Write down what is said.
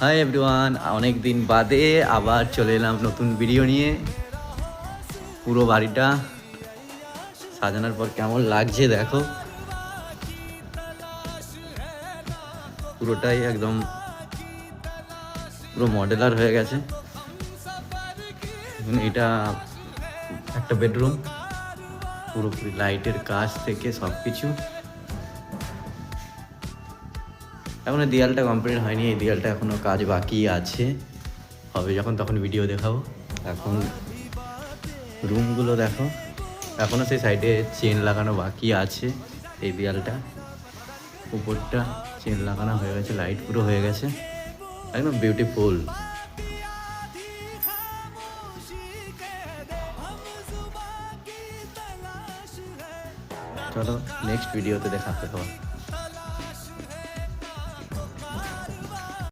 Hi everyone, অনেক দিন বাদে আবার চলে এলাম নতুন ভিডিও নিয়ে। পুরো বাড়িটা সাজানোর পর কেমন লাগছে দেখো, পুরোটাই একদম পুরো মডেলার হয়ে গেছে। এটা একটা বেডরুম, পুরোপুরি লাইটের কাজ থেকে সব কিছু। এখনো দেয়ালটা কমপ্লিট হয়নি, এই দেয়ালটা এখনো কাজ বাকি আছে, হবে যখন তখন ভিডিও দেখাবো। এখন রুমগুলো দেখো, এখনো সেই সাইডে চেন লাগানো বাকি আছে। এই দেয়ালটা উপরটা চেন লাগানো হয়ে গেছে, লাইট পুরো হয়ে গেছে, একদম বিউটিফুল। চলো নেক্সট ভিডিওতে দেখা হবে।